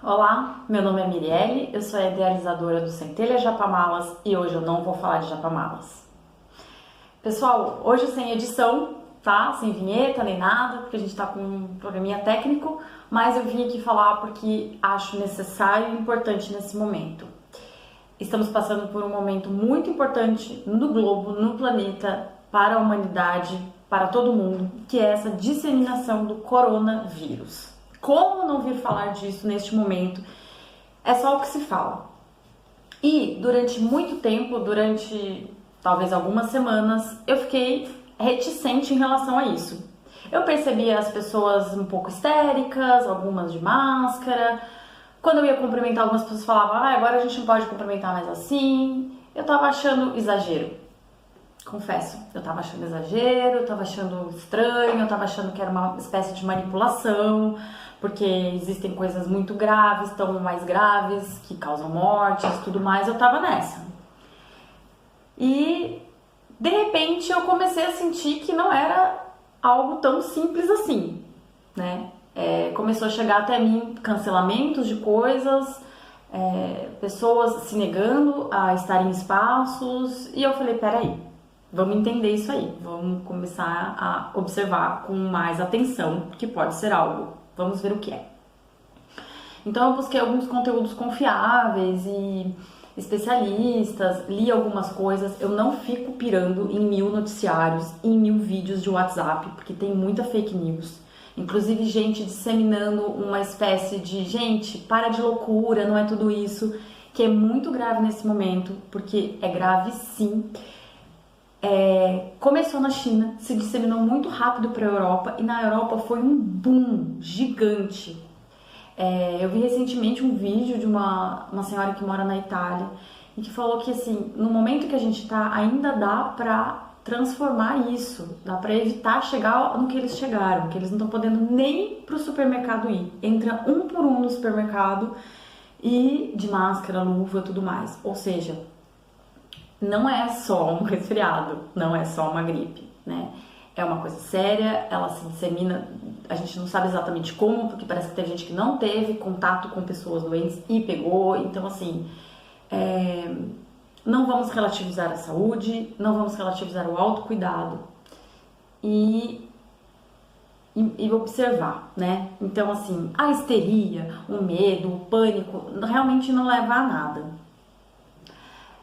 Olá, meu nome é Mirielle, eu sou a idealizadora do Centelha Japamalas e hoje eu não vou falar de Japamalas. Pessoal, hoje sem edição, tá? Sem vinheta nem nada, porque a gente tá com um programinha técnico, mas eu vim aqui falar porque acho necessário e importante nesse momento. Estamos passando por um momento muito importante no globo, no planeta, para a humanidade, para todo mundo, que é essa disseminação do coronavírus. Como não vir falar disso neste momento? É só o que se fala. E durante muito tempo, durante talvez algumas semanas, eu fiquei reticente em relação a isso. Eu percebia as pessoas um pouco histéricas, algumas de máscara. Quando eu ia cumprimentar, algumas pessoas falavam, agora a gente não pode cumprimentar mais assim. Eu tava achando exagero. Confesso, eu tava achando exagero, eu tava achando estranho, eu tava achando que era uma espécie de manipulação, porque existem coisas muito graves, tão mais graves, que causam mortes, tudo mais, eu tava nessa. E, de repente, eu comecei a sentir que não era algo tão simples assim, né? Começou a chegar até mim cancelamentos de coisas, pessoas se negando a estar em espaços, e eu falei, peraí, vamos entender isso aí, vamos começar a observar com mais atenção, porque pode ser algo, vamos ver o que é. Então eu busquei alguns conteúdos confiáveis e especialistas, li algumas coisas, eu não fico pirando em 1000 noticiários, em 1000 vídeos de WhatsApp, porque tem muita fake news. Inclusive gente disseminando uma espécie de, gente, para de loucura, não é tudo isso, que é muito grave nesse momento, porque é grave sim. Começou na China, se disseminou muito rápido para a Europa e na Europa foi um boom gigante. Eu vi recentemente um vídeo de uma senhora que mora na Itália e que falou que assim, no momento que a gente está, ainda dá para transformar isso, dá para evitar chegar no que eles chegaram, que eles não estão podendo nem pro supermercado ir. Entra um por um no supermercado e de máscara, luva, tudo mais. Ou seja, não é só um resfriado, não é só uma gripe, né? É uma coisa séria, ela se dissemina, a gente não sabe exatamente como, porque parece que teve gente que não teve contato com pessoas doentes e pegou, então assim, não vamos relativizar a saúde, não vamos relativizar o autocuidado e observar, né? Então assim, a histeria, o medo, o pânico, realmente não leva a nada.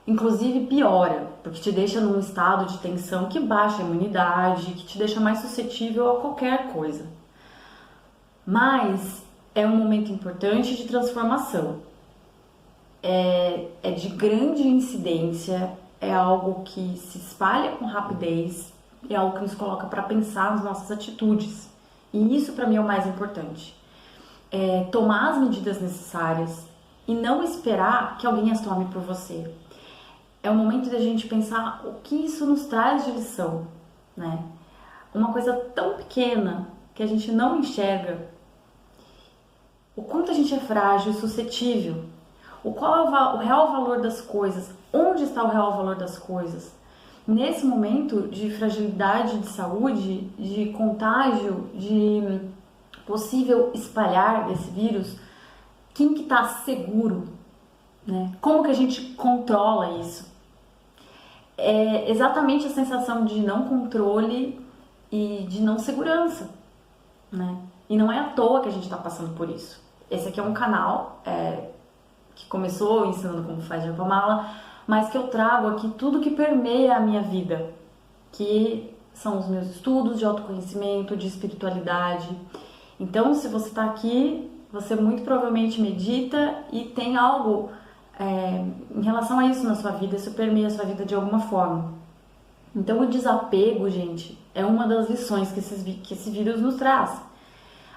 Inclusive piora, porque te deixa num estado de tensão que baixa a imunidade, que te deixa mais suscetível a qualquer coisa. Mas é um momento importante de transformação. É de grande incidência, é algo que se espalha com rapidez, é algo que nos coloca para pensar nas nossas atitudes. E isso para mim é o mais importante. Tomar as medidas necessárias e não esperar que alguém as tome por você. É o momento de a gente pensar o que isso nos traz de lição, né? Uma coisa tão pequena que a gente não enxerga, o quanto a gente é frágil e suscetível, qual é o real valor das coisas, onde está o real valor das coisas. Nesse momento de fragilidade de saúde, de contágio, de possível espalhar desse vírus, quem que está seguro, né? Como que a gente controla isso? É exatamente a sensação de não controle e de não segurança, né? E não é à toa que a gente está passando por isso. Esse aqui é um canal que começou ensinando como faz Japamala, mas que eu trago aqui tudo que permeia a minha vida, que são os meus estudos de autoconhecimento, de espiritualidade. Então, se você está aqui, você muito provavelmente medita e tem algo em relação a isso na sua vida, isso permeia a sua vida de alguma forma. Então o desapego, gente, é uma das lições que esse vírus nos traz.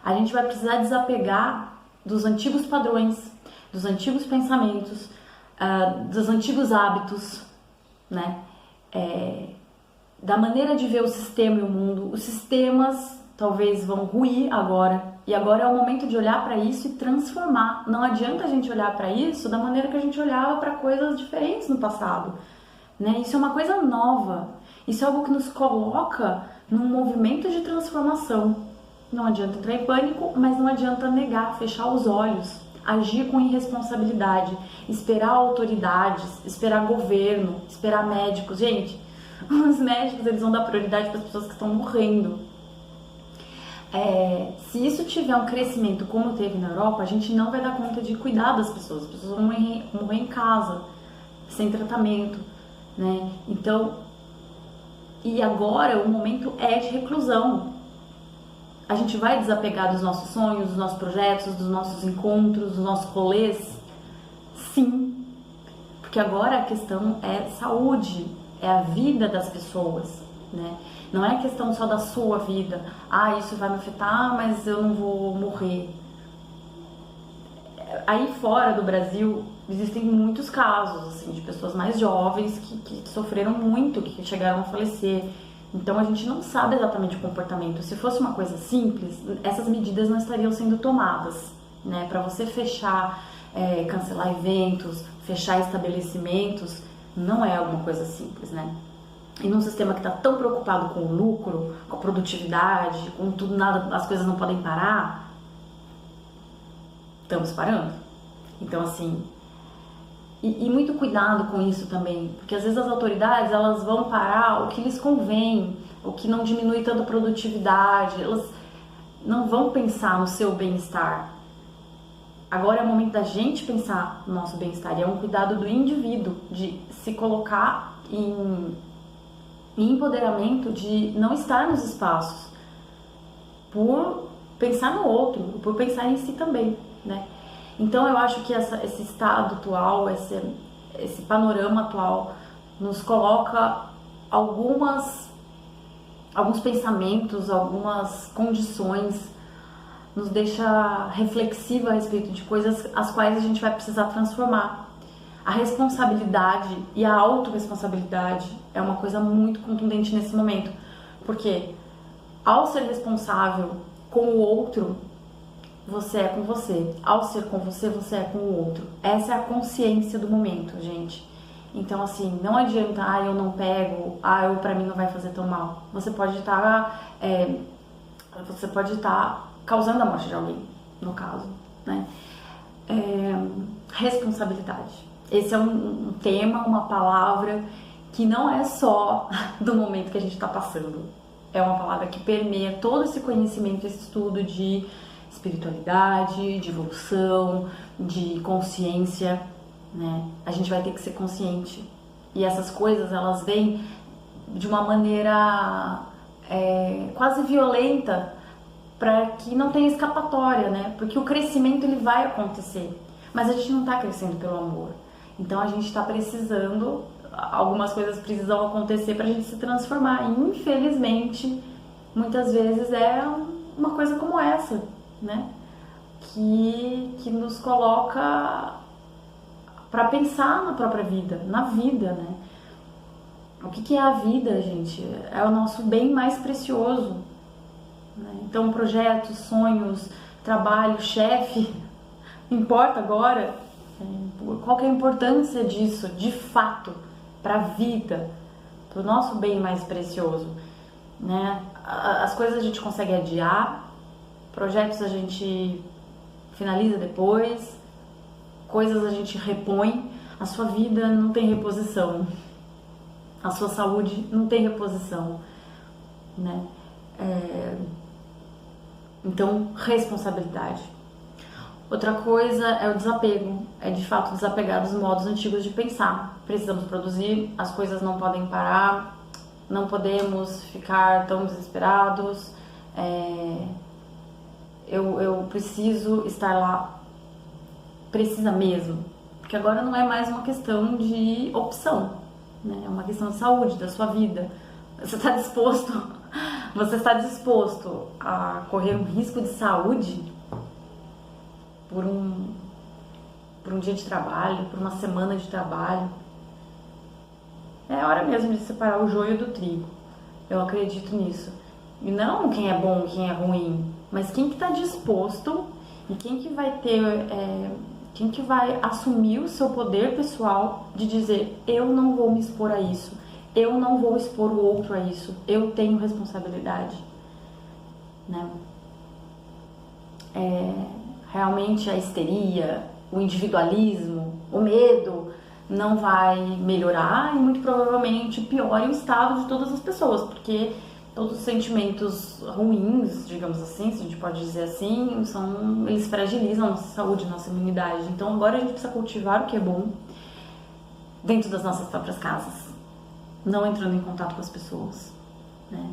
A gente vai precisar desapegar dos antigos padrões, dos antigos pensamentos, dos antigos hábitos, né? Da maneira de ver o sistema e o mundo. Os sistemas talvez vão ruir agora, e agora é o momento de olhar para isso e transformar. Não adianta a gente olhar para isso da maneira que a gente olhava para coisas diferentes no passado, né? Isso é uma coisa nova, isso é algo que nos coloca num movimento de transformação. Não adianta entrar em pânico, mas não adianta negar, fechar os olhos. agir com irresponsabilidade, esperar autoridades, esperar governo, esperar médicos. Gente, os médicos, eles vão dar prioridade para as pessoas que estão morrendo. Se isso tiver um crescimento como teve na Europa, a gente não vai dar conta de cuidar das pessoas. As pessoas vão morrer em casa, sem tratamento, né? Então, e agora o momento é de reclusão. A gente vai desapegar dos nossos sonhos, dos nossos projetos, dos nossos encontros, dos nossos rolês? Sim, porque agora a questão é saúde, é a vida das pessoas, né? Não é questão só da sua vida. Isso vai me afetar, mas eu não vou morrer. Aí fora do Brasil, existem muitos casos, assim, de pessoas mais jovens que sofreram muito, que chegaram a falecer. Então a gente não sabe exatamente o comportamento. Se fosse uma coisa simples, essas medidas não estariam sendo tomadas, né? Para você fechar, cancelar eventos, fechar estabelecimentos, não é alguma coisa simples, né? E num sistema que está tão preocupado com o lucro, com a produtividade, com tudo, nada, as coisas não podem parar, estamos parando. Então, assim, e muito cuidado com isso também, porque às vezes as autoridades, elas vão parar o que lhes convém, o que não diminui tanto a produtividade, elas não vão pensar no seu bem-estar. Agora é o momento da gente pensar no nosso bem-estar, e é um cuidado do indivíduo, de se colocar em empoderamento, de não estar nos espaços, por pensar no outro, por pensar em si também, né? Então eu acho que esse estado atual, esse panorama atual, nos coloca alguns pensamentos, algumas condições, nos deixa reflexiva a respeito de coisas as quais a gente vai precisar transformar. A responsabilidade e a autorresponsabilidade é uma coisa muito contundente nesse momento, porque ao ser responsável com o outro, você é com você. Ao ser com você, você é com o outro. Essa é a consciência do momento, gente. Então, assim, não adianta, eu não pego, pra mim não vai fazer tão mal. Você pode estar causando a morte de alguém, no caso, né? Responsabilidade. Esse é um tema, uma palavra que não é só do momento que a gente está passando. É uma palavra que permeia todo esse conhecimento, esse estudo de espiritualidade, de evolução, de consciência, né? A gente vai ter que ser consciente. E essas coisas, elas vêm de uma maneira quase violenta, para que não tenha escapatória, né? Porque o crescimento, ele vai acontecer, mas a gente não está crescendo pelo amor. Então a gente está precisando, algumas coisas precisam acontecer para a gente se transformar. E infelizmente, muitas vezes é uma coisa como essa, né? Que nos coloca para pensar na própria vida, na vida, né? O que é a vida, gente? É o nosso bem mais precioso, né? Então, projetos, sonhos, trabalho, chefe, importa agora? Qual que é a importância disso, de fato, para a vida, para o nosso bem mais precioso, né? As coisas a gente consegue adiar, projetos a gente finaliza depois, coisas a gente repõe. A sua vida não tem reposição, a sua saúde não tem reposição, né? Então, responsabilidade. Outra coisa é o desapego, é de fato desapegar dos modos antigos de pensar. Precisamos produzir, as coisas não podem parar, não podemos ficar tão desesperados, eu preciso estar lá, precisa mesmo, porque agora não é mais uma questão de opção, né? É uma questão de saúde, da sua vida. Você está disposto a correr um risco de saúde por um dia de trabalho, por uma semana de trabalho? É hora mesmo de separar o joio do trigo. Eu acredito nisso. E não quem é bom, quem é ruim, mas quem que está disposto e quem que vai ter, quem que vai assumir o seu poder pessoal de dizer: eu não vou me expor a isso, eu não vou expor o outro a isso, eu tenho responsabilidade, né? realmente a histeria, o individualismo, o medo não vai melhorar e muito provavelmente piore o estado de todas as pessoas, porque todos os sentimentos ruins, digamos assim, se a gente pode dizer assim, eles fragilizam a nossa saúde, a nossa imunidade. Então agora a gente precisa cultivar o que é bom dentro das nossas próprias casas, não entrando em contato com as pessoas, né?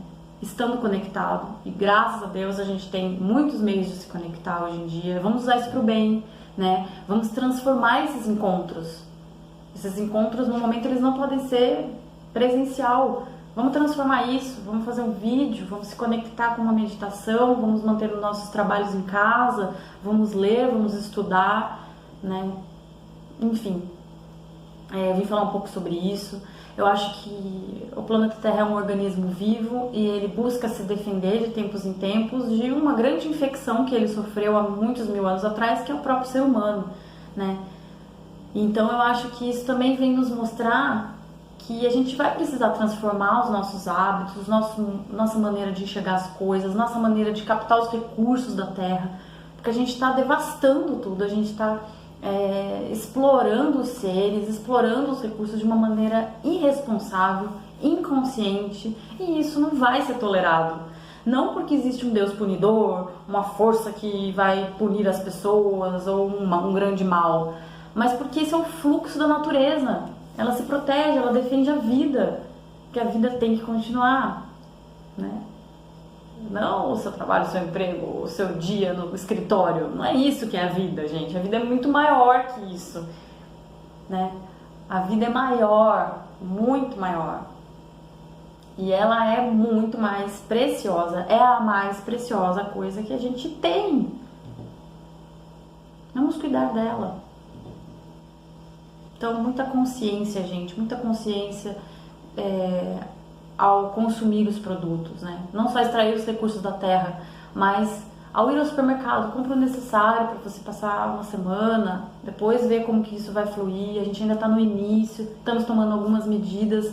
Estando conectado, e graças a Deus a gente tem muitos meios de se conectar hoje em dia. Vamos usar isso para o bem, né? Vamos transformar esses encontros. Esses encontros, no momento, eles não podem ser presencial. Vamos transformar isso, vamos fazer um vídeo, vamos se conectar com uma meditação, vamos manter os nossos trabalhos em casa, vamos ler, vamos estudar, né? Enfim, eu vim falar um pouco sobre isso. Eu acho que o planeta Terra é um organismo vivo e ele busca se defender de tempos em tempos de uma grande infecção que ele sofreu há muitos mil anos atrás, que é o próprio ser humano, né? Então eu acho que isso também vem nos mostrar que a gente vai precisar transformar os nossos hábitos, nossa maneira de enxergar as coisas, nossa maneira de captar os recursos da Terra, porque a gente está devastando tudo, a gente está explorando os seres, explorando os recursos de uma maneira irresponsável, inconsciente, e isso não vai ser tolerado. Não porque existe um Deus punidor, uma força que vai punir as pessoas ou um grande mal, mas porque esse é o fluxo da natureza. Ela se protege, ela defende a vida, que a vida tem que continuar, né? Não o seu trabalho, o seu emprego, o seu dia no escritório. Não é isso que é a vida, gente. A vida é muito maior que isso, né? A vida é maior, muito maior. E ela é muito mais preciosa. É a mais preciosa coisa que a gente tem. Vamos cuidar dela. Então, muita consciência, gente. Muita consciência ao consumir os produtos, né? Não só extrair os recursos da terra, mas ao ir ao supermercado, compra o necessário para você passar uma semana, depois ver como que isso vai fluir. A gente ainda está no início, estamos tomando algumas medidas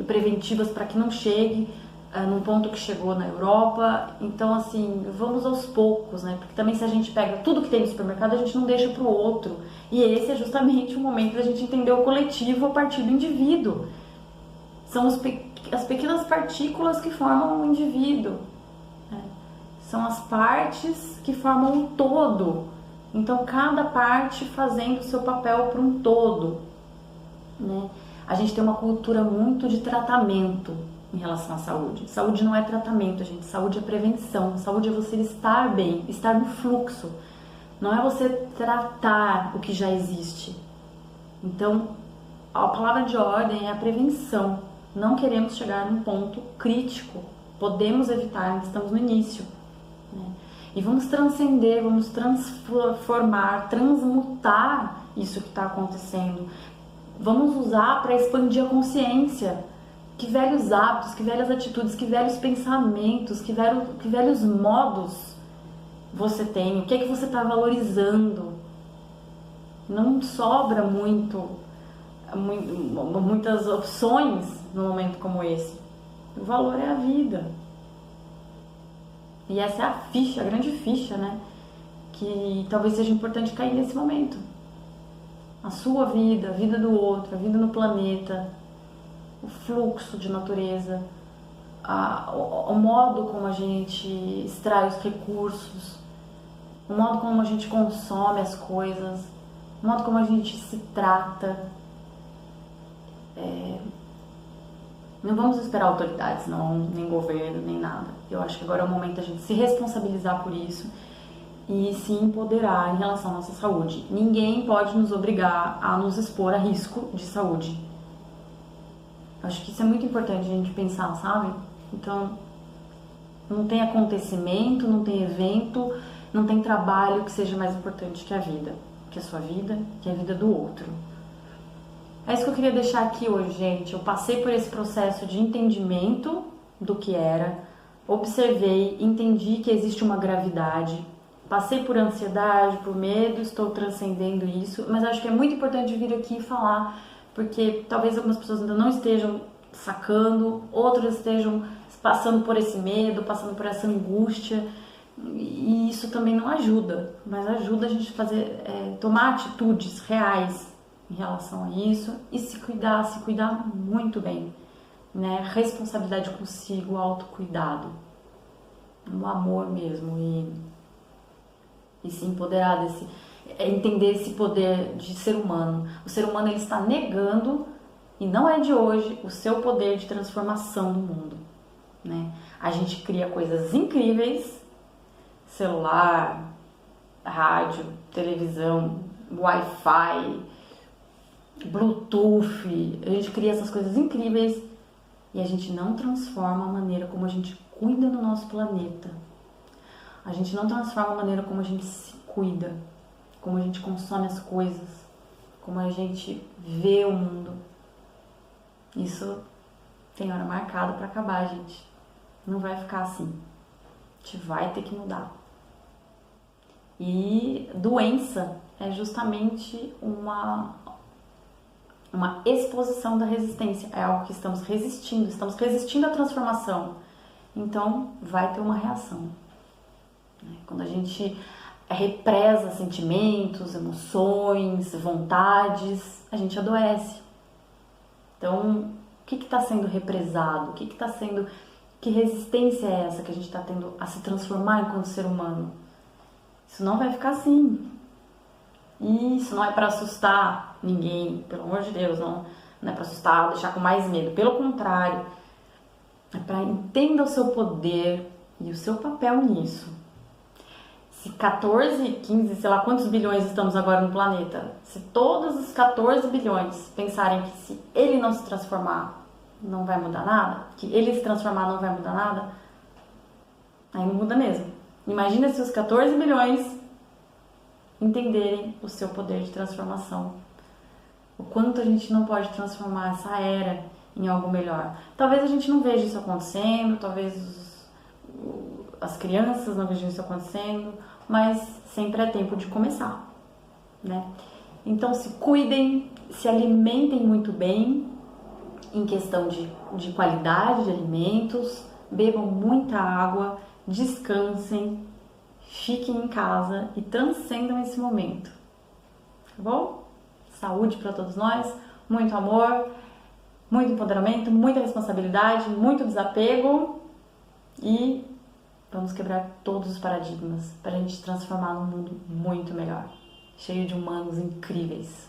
preventivas para que não chegue num ponto que chegou na Europa. Então, assim, vamos aos poucos, né? Porque também se a gente pega tudo que tem no supermercado, a gente não deixa para o outro. E esse é justamente o momento da gente entender o coletivo a partir do indivíduo. São as pequenas partículas que formam o indivíduo, né? São as partes que formam um todo. Então, cada parte fazendo o seu papel para um todo, né? A gente tem uma cultura muito de tratamento em relação à saúde. Saúde não é tratamento, gente. Saúde é prevenção. Saúde é você estar bem, estar no fluxo. Não é você tratar o que já existe. Então, a palavra de ordem é a prevenção. Não queremos chegar num ponto crítico. Podemos evitar, estamos no início, né? E vamos transcender, vamos transformar, transmutar isso que está acontecendo. Vamos usar para expandir a consciência. Que velhos hábitos, que velhas atitudes, que velhos pensamentos, que velhos modos você tem. O que é que você está valorizando? Não sobra muitas opções num momento como esse. O valor é a vida. E essa é a ficha, a grande ficha, né? Que talvez seja importante cair nesse momento. A sua vida, a vida do outro, a vida no planeta, o fluxo de natureza, o modo como a gente extrai os recursos, o modo como a gente consome as coisas, o modo como a gente se trata. Não vamos esperar autoridades, não, nem governo, nem nada. Eu acho que agora é o momento da gente se responsabilizar por isso e se empoderar em relação à nossa saúde. Ninguém pode nos obrigar a nos expor a risco de saúde. Acho que isso é muito importante a gente pensar, sabe? Então, não tem acontecimento, não tem evento, não tem trabalho que seja mais importante que a vida. Que a sua vida, que a vida do outro. É isso que eu queria deixar aqui hoje, gente. Eu passei por esse processo de entendimento do que era, observei, entendi que existe uma gravidade, passei por ansiedade, por medo, estou transcendendo isso, mas acho que é muito importante vir aqui e falar, porque talvez algumas pessoas ainda não estejam sacando, outras estejam passando por esse medo, passando por essa angústia, E isso também não ajuda, mas ajuda a gente a fazer, tomar atitudes reais em relação a isso e se cuidar muito bem, né? Responsabilidade consigo, autocuidado, o amor mesmo e se empoderar desse, entender esse poder de ser humano. O ser humano ele está negando, e não é de hoje, o seu poder de transformação no mundo, né? A gente cria coisas incríveis, celular, rádio, televisão, Wi-Fi, Bluetooth, a gente cria essas coisas incríveis e a gente não transforma a maneira como a gente cuida do nosso planeta. A gente não transforma a maneira como a gente se cuida, como a gente consome as coisas, como a gente vê o mundo. Isso tem hora marcada para acabar, gente. Não vai ficar assim. A gente vai ter que mudar. E doença é justamente uma exposição da resistência. É algo que estamos resistindo à transformação. Então, vai ter uma reação. Quando a gente represa sentimentos, emoções, vontades, a gente adoece. Então, o que está sendo represado? Que resistência é essa que a gente está tendo a se transformar enquanto ser humano? Isso não vai ficar assim. E isso não é para assustar ninguém, pelo amor de Deus, não é para assustar, deixar com mais medo. Pelo contrário, é para entender o seu poder e o seu papel nisso. Se 14, 15, sei lá quantos bilhões estamos agora no planeta, se todos os 14 bilhões pensarem que se ele não se transformar, não vai mudar nada, que ele se transformar não vai mudar nada, aí não muda mesmo. Imagina se os 14 bilhões entenderem o seu poder de transformação. O quanto a gente não pode transformar essa era em algo melhor. Talvez a gente não veja isso acontecendo, talvez as crianças não vejam isso acontecendo, mas sempre é tempo de começar, né? Então se cuidem, se alimentem muito bem em questão de qualidade de alimentos, bebam muita água, descansem, fiquem em casa e transcendam esse momento, tá bom? Saúde para todos nós, muito amor, muito empoderamento, muita responsabilidade, muito desapego e vamos quebrar todos os paradigmas para a gente transformar num mundo muito melhor, cheio de humanos incríveis.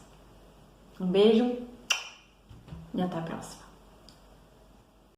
Um beijo e até a próxima.